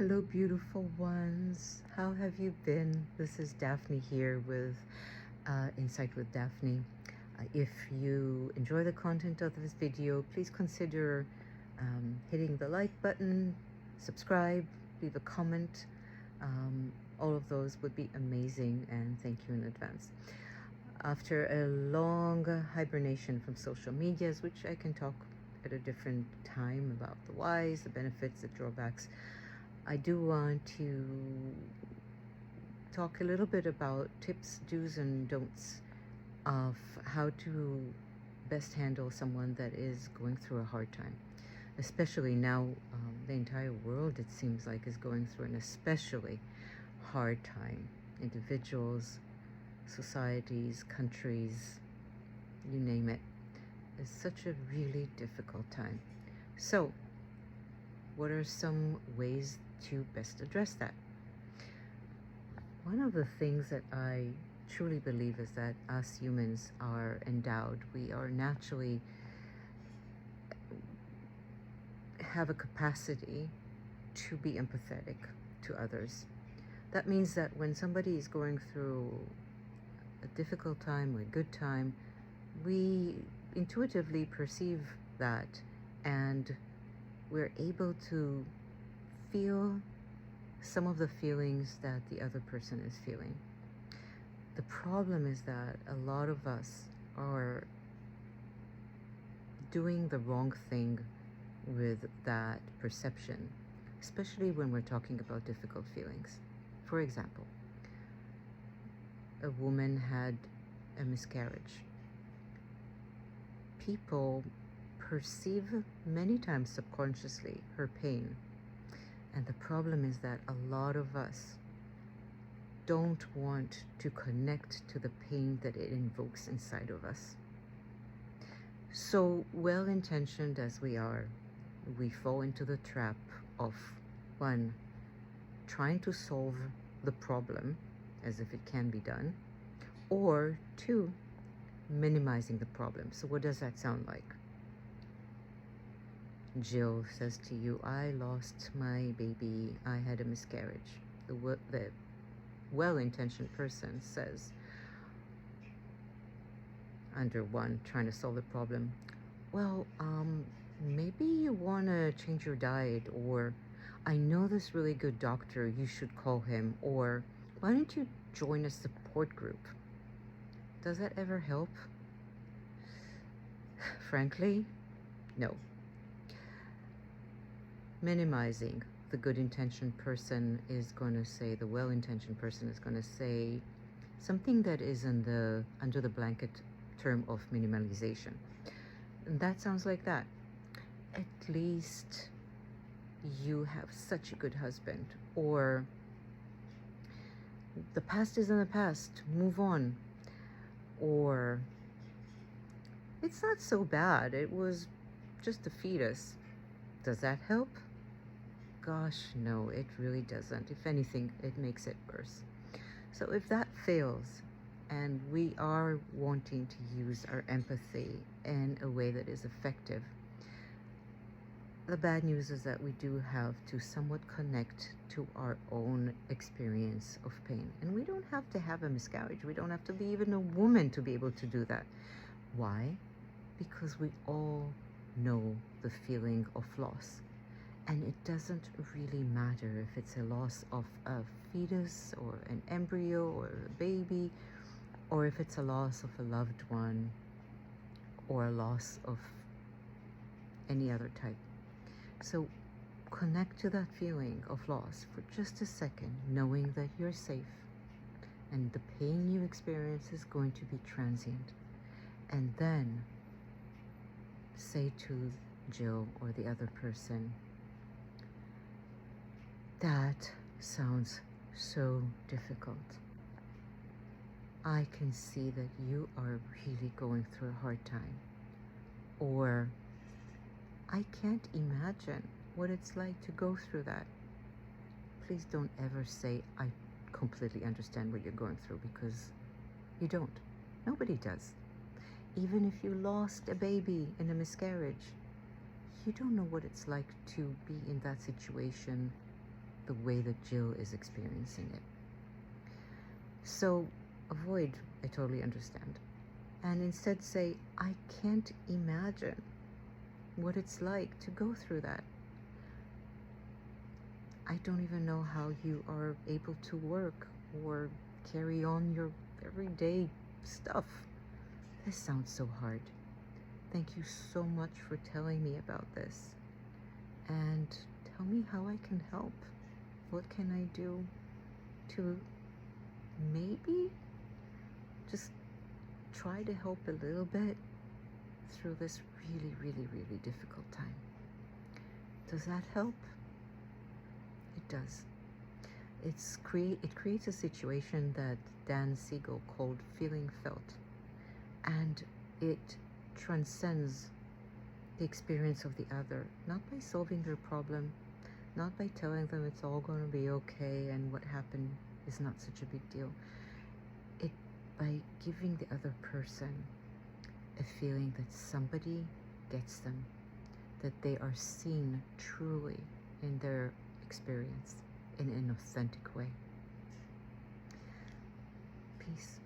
Hello, beautiful ones. How have you been? This is Daphne here with Insight with Daphne. If you enjoy the content of this video, please consider hitting the like button, subscribe, leave a comment. All of those would be amazing, and thank you in advance. After a long hibernation from social medias, which I can talk at a different time about the whys, the benefits, the drawbacks, I do want to talk a little bit about tips, do's and don'ts of how to best handle someone that is going through a hard time. Especially now, the entire world, it seems like, is going through an especially hard time. Individuals, societies, countries, you name it. It's such a really difficult time. So, what are some ways to best address that? One of the things that I truly believe is that us humans are endowed. We are naturally have a capacity to be empathetic to others. That means that when somebody is going through a difficult time or a good time, we intuitively perceive that, and we're able to feel some of the feelings that the other person is feeling. The problem is that a lot of us are doing the wrong thing with that perception, especially when we're talking about difficult feelings. For example, a woman had a miscarriage. People perceive many times subconsciously her pain. And the problem is that a lot of us don't want to connect to the pain that it invokes inside of us. So well-intentioned as we are, we fall into the trap of, one, trying to solve the problem as if it can be done, or two, minimizing the problem. So what does that sound like? Jill says to you, I lost my baby, I had a miscarriage. The well-intentioned person says, under one, trying to solve the problem, well, maybe you want to change your diet, or I know this really good doctor, you should call him, or why don't you join a support group? Does that ever help? Frankly, no. Minimizing, the good-intentioned person is going to say, the well-intentioned person is going to say something that is under the blanket term of minimalization. And that sounds like that. At least you have such a good husband, or the past is in the past, move on, or it's not so bad, it was just a fetus. Does that help? Gosh, no, it really doesn't. If anything, it makes it worse. So if that fails, and we are wanting to use our empathy in a way that is effective, the bad news is that we do have to somewhat connect to our own experience of pain. And we don't have to have a miscarriage. We don't have to be even a woman to be able to do that. Why? Because we all know the feeling of loss. And it doesn't really matter if it's a loss of a fetus or an embryo or a baby, or if it's a loss of a loved one or a loss of any other type. So connect to that feeling of loss for just a second, knowing that you're safe and the pain you experience is going to be transient. And then say to Jill or the other person, that sounds so difficult. I can see that you are really going through a hard time. Or, I can't imagine what it's like to go through that. Please don't ever say, I completely understand what you're going through, because you don't. Nobody does. Even if you lost a baby in a miscarriage, you don't know what it's like to be in that situation the way that Jill is experiencing it. So avoid, I totally understand. And instead say, I can't imagine what it's like to go through that. I don't even know how you are able to work or carry on your everyday stuff. This sounds so hard. Thank you so much for telling me about this. And tell me how I can help. What can I do to maybe just try to help a little bit through this really, really, really difficult time? Does that help? It does. It creates a situation that Dan Siegel called feeling felt, and it transcends the experience of the other, not by solving their problem, not by telling them it's all going to be okay and what happened is not such a big deal. It by giving the other person a feeling that somebody gets them, that they are seen truly in their experience in an authentic way. Peace.